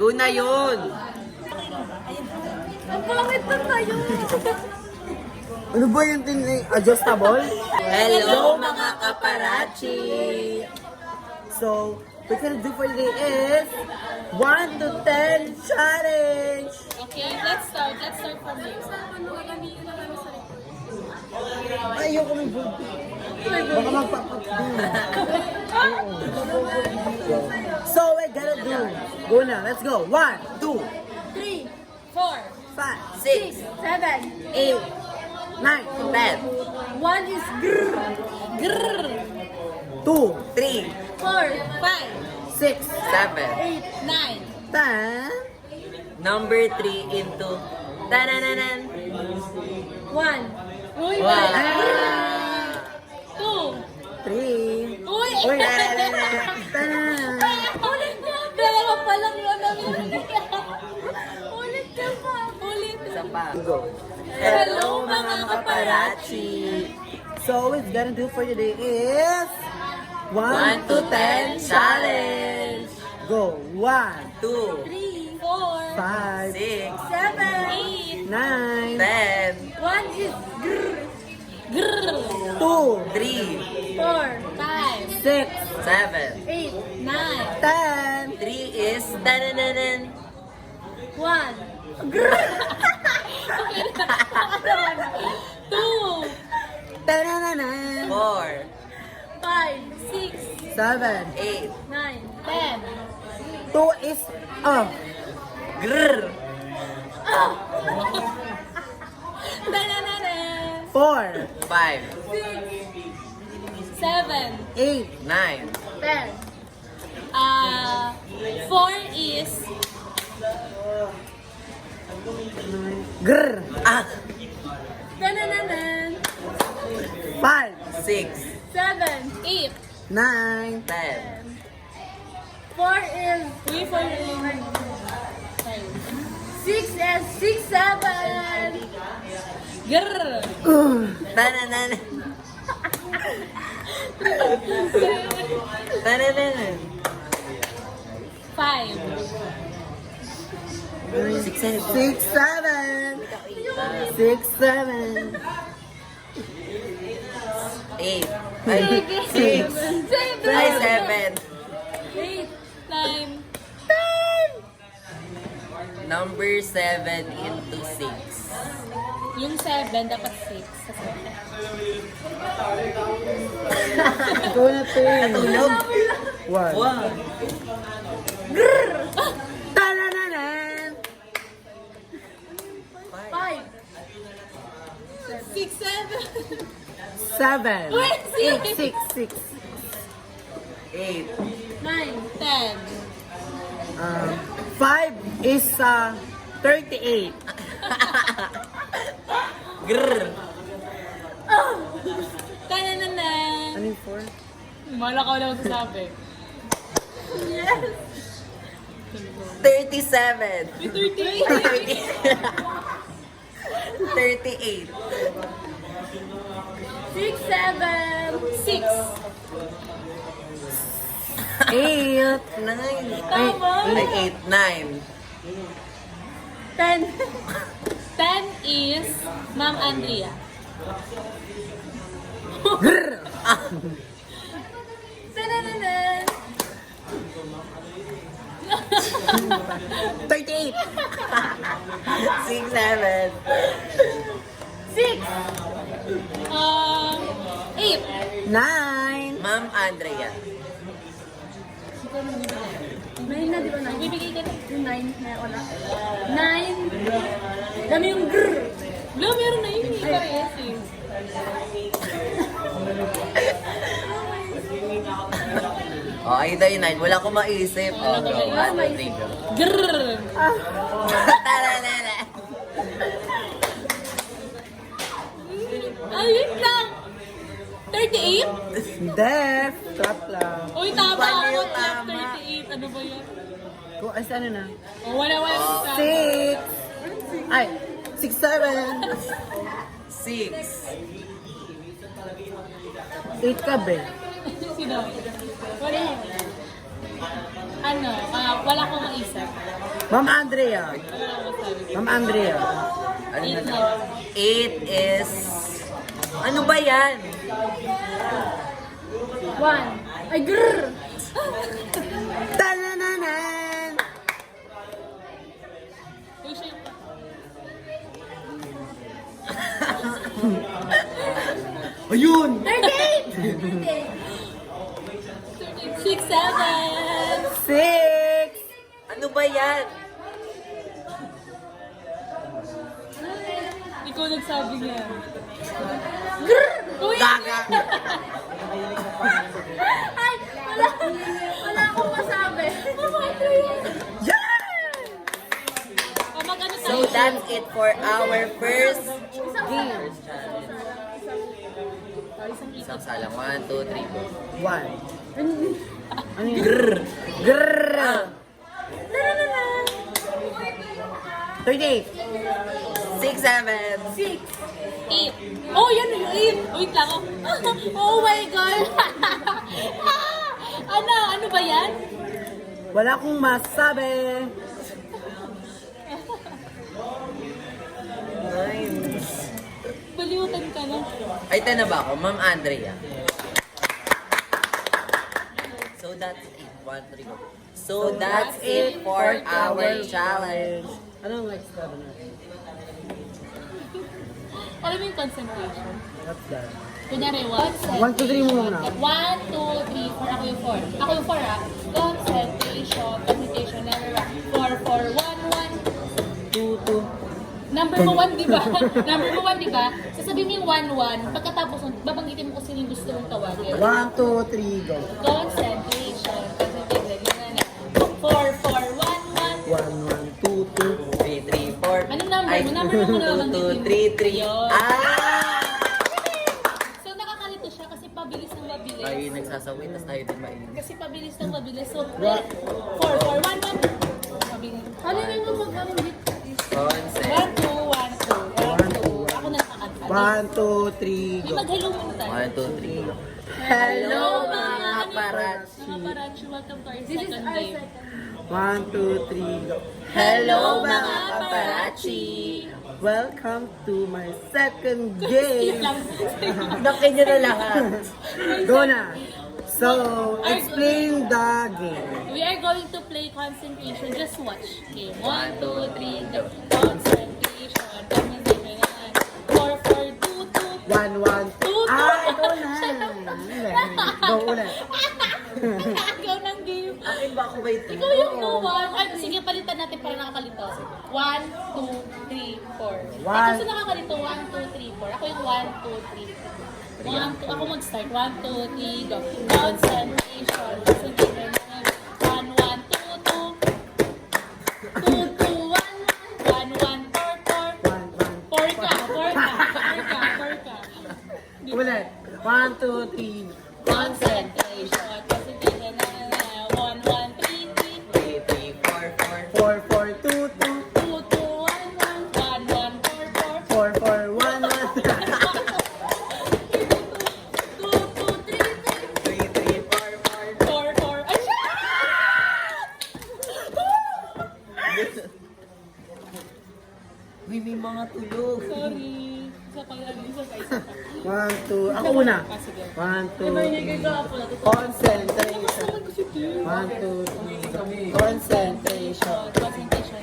Go na yun. Ang pangit na tayo. Ano ba yung adjustable? Hello mga kaparachi! So, what we're gonna do for today is 1 to 10 challenge! Okay, let's start. Let's start from you. Ayoko may book. Baka magpapagding. So, we're gonna do. Go na, let's go. 1, 2, 3, 4, 5, 6, 7, 8, 9, 10, 1 is grrr, grrr, 2, 3, 4, 5, 6, 7. 8, 9, 10, Number 3 into tanananan. 1. Uy, Wow. 2. 3. Uy! Uy, Ulit na! Dalawa pa lang yun namin. Ulit ka pa. Ulit. Isa pa. Go. Hello mga kaparachi! So, what we're gonna do for today is 1 to 10 challenge. Go. 1, 2, 3, 4, 5, 6, 7, 9, 10, 1 is grrr, grrr, 2, 3, 4, 5, 6, 7. 8, 9, 10, 3 is tanananan. 1. Grrr! 2, 10, 4, 5, 6, 7, 8. 9, 10. 2 is Grrr. 4, 5, 7, 8, 9, 10. 4 is grr, ah, 5, 6, 7, 8. 9, 10. 4 is 3, 4 is 6 is 6, 7. Grrr. Tanananan. Tanananan. 5. 6, 7. 6, 7, 6, 7, 8. Ay, 6. Ay, 7. 8, 9, Number 7 into 6. yung 7 dapat 6. Go na 10, Tulog. 1, 1. Tanananan! 5, 6, 7, 7, Wait, 8, 6, 6, 8. 9, 10. 5 is 38. Grrr. Tanananan. Ano yung 4? Malakaw lang ito sabi. Yes. 37. 38. 38. 6, 7, 6. 8, 9. Tama. Ay, 8, 9. 10. 10 is Ma'am Andrea. Tanananan. 38, 6, 7. 6. 8. 9, Ma'am Andrea. 9 na, di ba? 9. Bibigay ka na. Yung 9 na wala. 9. Dami yung grrr. Wala, meron na yun. Parehas eh. Oh, ay daw yung 9. Wala akong maisip. Oh, Wala go. akong Ano, maisip. go. Grrr. Talalala. Ay, wait lang. 38? Def, clap lang. Uy, tama Paano ako. yung tama? 38. Ano ba yan? Kung ay ano na? Oh, wala. Tama. 6, ay, 6, 7, 6. 8 ka be. Sino? Wala. Ano? Wala akong maisip. Ma'am Andrea. Ma'am Andrea. Ano na lang? 8 is... Ano ba yan? 1. Ay, grrr! Tanananan! Uy, siya yung... Ayun! 38! 6, 7! 6! Ano ba yan? Ikaw nagsabi niya. Grrr! Uy! Gaga! Ay! Wala akong masabi. Yes! Magano So tayo? that's it for our first Game. isang salang. 1, 2, 3, 4. 1. Ano yun? Grrr! Grrr! 38! 6, 7. 6. 8. Oh, yan yung 8. Wait lang. Oh my God. Ano ba yan? Wala akong masabi. 9. Baliwatan ka na. Ay, na ba ako? Ma'am Andrea. So that's it. 1, 3, 4. So that's it for our challenge. Anong next level natin? Alam mo yung concentration? What's that? Kunyari, 1, 2, 3 mo muna. 1, 2, 3, 4. Ako yung 4. Ako yung 4 ah. Concentration, concentration, never rock. 4, 4, 1, 1. 2, 2. Number mo 1, di ba? Number mo 1, di ba? Sasabihin mo yung 1, 1. Pagkatapos, babanggitin mo kung sino yung gusto mong tawagin. 1, 2, 3, go. Concentration, concentration. 4, 4, 1, 1. 1, 1, 2, 2. 3, 3, 4. Anong number Ay, mo? Number mo muna 2, 2, 3, 3. Yun. Ah! So nakakalito siya kasi pabilis ng mabilis. Tayo yung nagsasawin, tapos tayo din mainit. Kasi pabilis ng mabilis. So, 4, 4, 1, 1. Mabilis. Ano yung mag-ano dito? Concept. 1, 2, 1, 2, 1, 2. Ako na nakakanta. 1, 2, 3, Yung go. mag-hello muna tayo. 1, 2, 3. Hello, mga paparazzi. Mga paparazzi, welcome to our second game. 1, 2, 3, go. Hello, mga paparazzi. Welcome to my second Yun game. lang. Nakin nyo na lahat. Go na. So, explain the game. We are going to play concentration. Just watch. Game 1, 2, 3, go. Concentration. Concentration. 4, 4, 2, 2. 1, 1, 2. Ah, ito na. Go ulit. Ikaw ng game. Akin ba ako ba ito? Ikaw yung no one. Ay, sige, palitan natin para nakakalito. 1, 2, 3, 4. One. Ito sa nakakalito. 1, 2, 3, 4. Ako yung 1, 2, 3. 1, 2. Ako mag-start. 1, 2, 3, go. Concentration. Concentration. 1, 1, 2, 2. 2, 2, 1, 1, 1, 4, 4. 4 ka, 4 ka, 4 ka, 4 ka. Ulit. 1, 2, 3. Concentration. Concentration. 1, 1, 3, 3. 3, 3, 4, 4. 4, 4, 2, 2. 2, 2, 1, 1, 1, 1, 4, 4. 4, 4, 1, 1. 2, 2, 3, 3. 3, 3, 4, 4. 4, 4. Ay, siya! Uy, may mga tulog. Sorry. Isa pa lang. Isa pa, isa pa. 1, 2. Ako una. Ah, sige. 1, 2, Diba yung 3. nagagawa na ito? Concentration. Naman kasi ito. 1, 2, 3. Concentration. Concentration.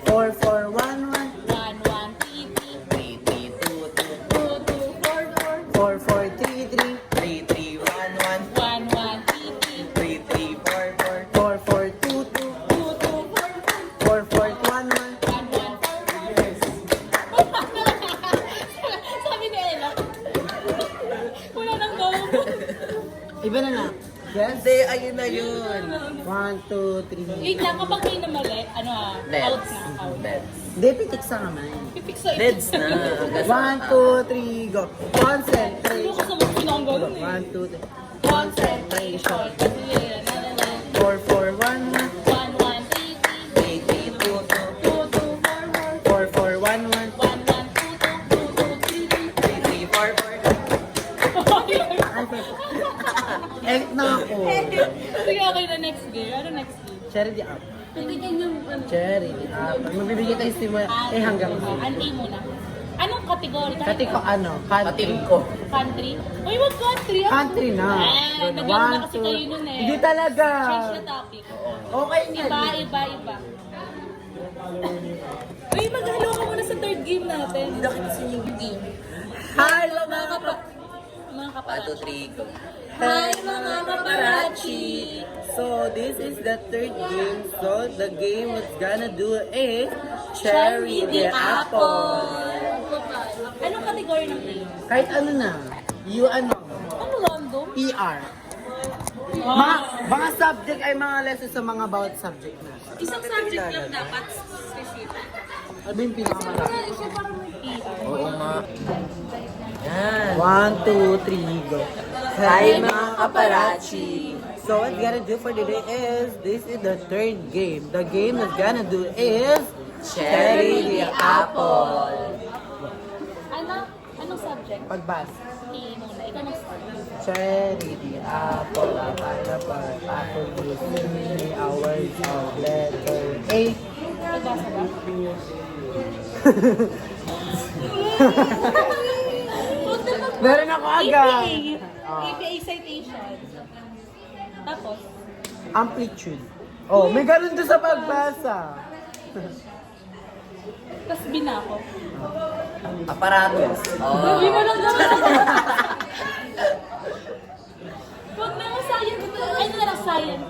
4, 4, 1, 1. 1, 1, 3, 3. 3, 3, 2, 2, 2, 4, 4. 4, 4, 3, 3. 2. 3, 3, 1, 1, 1, 3, 3. 1. 3, 3, 4, 4. 4, 4, 2, 2. 2, 2, 4, 4. 4, 4, 1, 1. 1, 1, 4, 4. Sabi ni Ella. Wala nang go. Iba na na. Yes? Hindi, ayun na yun. 1, 2, 3. Wait lang, kapag may namali, ano ah, out Deads. na, out. Deads. Hindi, pitik sa naman. Pipik sa Deads na. 1, 2, 3, go. Ano Concentration. ko sa mga pinanggalan eh. 1, 2, 3. Concentration. Kasi yun, 4, 4, 1, 1. 1, 1, 3, 3. 3, 3, 2, 2. 2, 2, 4, 4. 4, 4, 1, 1. 1, 1, 2, 2, 2, 2, 3, 3. 3, 3, 4, 4. End na ako. Sige, okay na next game. Ano next game? Charity up. Titigyan yung ano. Cherry. Magbibigay tayo simula. Eh, hanggang Anti muna. Anong category? Kati ko ano? Country. Pating ko. Country? Uy, wag country. Country na. Naglaro na kasi kayo nun eh. Hindi talaga. Change the topic. Okay nga. Iba. Uy, maghalo ka muna sa third game natin. Hindi na kita yung team. Hi, Mga mga mga 1, kapatid. 2, 3, go. Hi, mga kaparachi! So, this is the third game. So, the game was gonna do is Cherry the Apple. Anong category ng game? Kahit ano na. You ano? Ano random? ER. Mga subject ay mga lessons sa mga bawat subject na. Isang subject lang dapat specific. Ano yung pinakamalaki? Siya parang may ER. Oo nga. Yan. 1, 2, 3, go. Hi, mga kaparachi. So what we're gonna do for today is, this is the third game. The game that's gonna do is Cherry the Apple. Anong subject? Pagbas. A muna. Ikaw mag-start. Cherry the apple, a pineapple, apple juice, many hours of letter A. Pagbasa ba? Meron ako agad. APA citation. Tapos, Amplitude. Oh, may ganun doon sa pagbasa. tas binako. Aparatos. Sabi mo Oh. lang naman. Huwag na nga science. Ay, ito na lang science.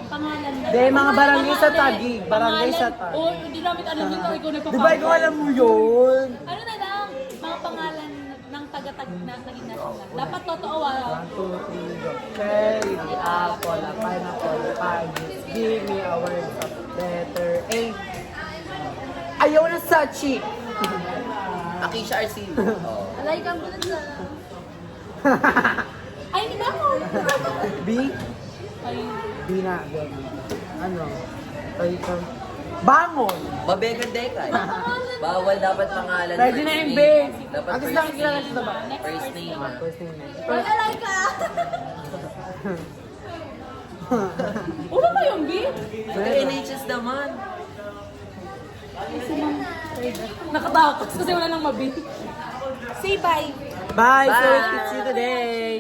Pangalan na. Hindi, mga barangay sa Pangalan. Taguig. Barangay sa Taguig. Oo, hindi namin alam yun. Ikaw nagpapagawa. Di ba ikaw alam mo yun? Ano na lang, mga pangalan ng taga-tag na naging national. Dapat totoo ah. 1, 2, 3, go. Cherry the apple, a pineapple, a pie juice, give me a word of letter A. Ayaw na Sachi. Akisha Arceo. Oh. Alay kang bulan na. Ay, hindi ba ako? B? Ay, B na. Go. Ano? Ay, bangon. Mabegan Dekay. Bawal dapat pangalan. Pwede na first yung name. B. Dapat At least first nakikilala name. sa ba? First name. First name na. Ay, alay ka! Ulo ba yung B? Ito NHS naman. Nakatakot kasi wala nang mabi. Say bye. Bye. So, Bye. it's you today.